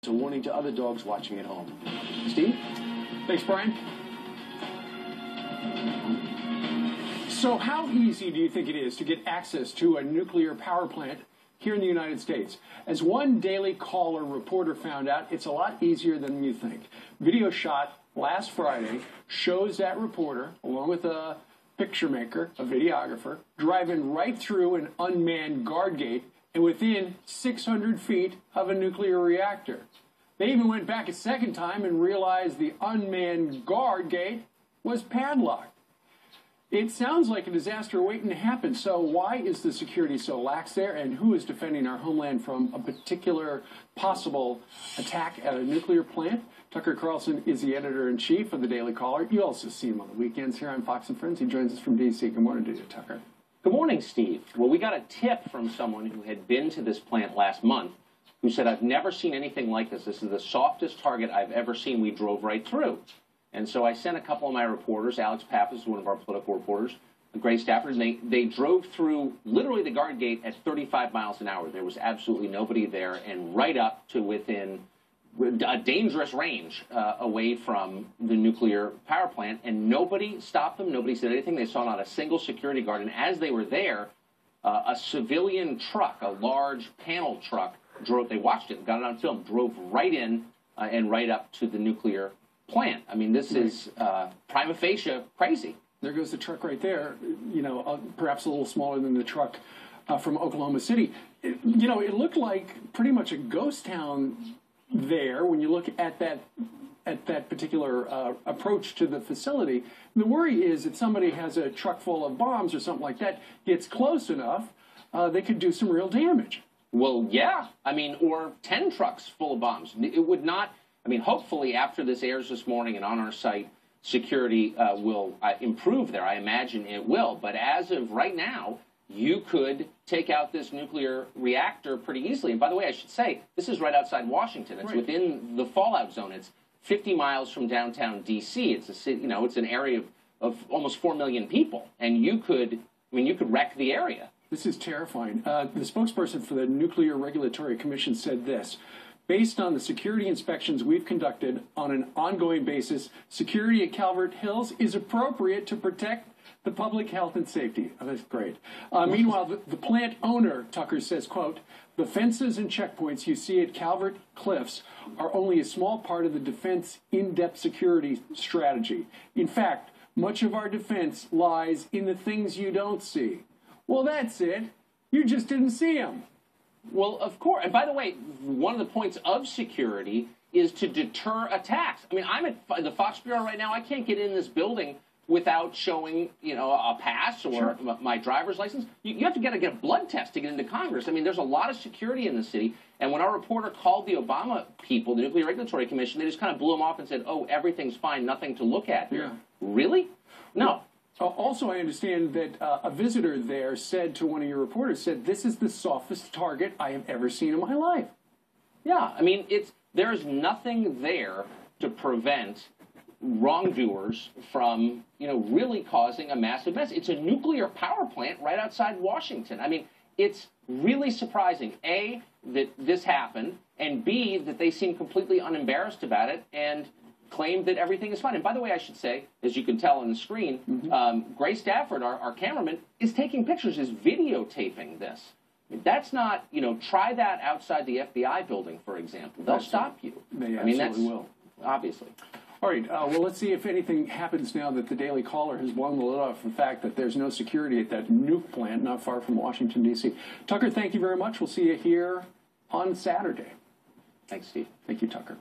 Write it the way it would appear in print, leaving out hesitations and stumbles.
a warning to other dogs watching at home. Steve? Thanks, Brian. So how easy do you think it is to get access to a nuclear power plant here in the United States? As one Daily Caller reporter found out, it's a lot easier than you think. Video shot last Friday shows that reporter, along with a picture maker, a videographer, driving right through an unmanned guard gate and within 600 feet of a nuclear reactor. They even went back a second time and realized the unmanned guard gate was padlocked. It sounds like a disaster waiting to happen. So why is the security so lax there, and who is defending our homeland from a particular possible attack at a nuclear plant? Tucker Carlson is the editor-in-chief of the Daily Caller. You also see him on the weekends here on Fox and Friends. He joins us from D.C. Good morning to you, Tucker. Good morning, Steve. Well, we got a tip from someone who had been to this plant last month who said, I've never seen anything like this. This is the softest target I've ever seen. We drove right through. And so I sent a couple of my reporters, Alex Pappas, one of our political reporters, Gray Stafford, and they drove through literally the guard gate at 35 miles an hour. There was absolutely nobody there, and right up to within a dangerous range away from the nuclear power plant, and nobody stopped them. Nobody said anything. They saw not a single security guard. And as they were there, a civilian truck, a large panel truck, drove. They watched it, got it on film, drove right in and right up to the nuclear plant. I mean, this is prima facie crazy. There goes the truck right there, you know, perhaps a little smaller than the truck from Oklahoma City. It looked like pretty much a ghost town there when you look at that particular approach to the facility. And the worry is that somebody has a truck full of bombs or something like that, gets close enough, they could do some real damage. Well, yeah. I mean, or 10 trucks full of bombs. It would not. I mean, hopefully after this airs this morning and on our site, security will improve there. I imagine it will. But as of right now, you could take out this nuclear reactor pretty easily. And by the way, I should say, this is right outside Washington. It's within the fallout zone. It's 50 miles from downtown D.C. It's a city, it's an area of almost 4 million people. And you could wreck the area. This is terrifying. The spokesperson for the Nuclear Regulatory Commission said this. Based on the security inspections we've conducted on an ongoing basis, security at Calvert Hills is appropriate to protect the public health and safety. Oh, that's great. Meanwhile, the plant owner, Tucker, says, quote, the fences and checkpoints you see at Calvert Cliffs are only a small part of the defense in-depth security strategy. In fact, much of our defense lies in the things you don't see. Well, that's it. You just didn't see them. Well, of course. And by the way, one of the points of security is to deter attacks. I mean, I'm at the Fox Bureau right now. I can't get in this building without showing, a pass or my driver's license. You have to get a blood test to get into Congress. I mean, there's a lot of security in the city. And when our reporter called the Obama people, the Nuclear Regulatory Commission, they just kind of blew them off and said, oh, everything's fine, nothing to look at here. Yeah. Really? No. Also, I understand that a visitor there said to one of your reporters, this is the softest target I have ever seen in my life. Yeah, I mean, there's nothing there to prevent wrongdoers from, really causing a massive mess. It's a nuclear power plant right outside Washington. I mean, it's really surprising, A, that this happened, and B, that they seem completely unembarrassed about it and claimed that everything is fine. And by the way, I should say, as you can tell on the screen, Gray Stafford, our cameraman, is taking pictures, is videotaping this. That's not, try that outside the FBI building, for example. They'll stop you. They absolutely will. Obviously. All right, well, let's see if anything happens now that the Daily Caller has blown the lid off the fact that there's no security at that nuke plant not far from Washington, D.C. Tucker, thank you very much. We'll see you here on Saturday. Thanks, Steve. Thank you, Tucker.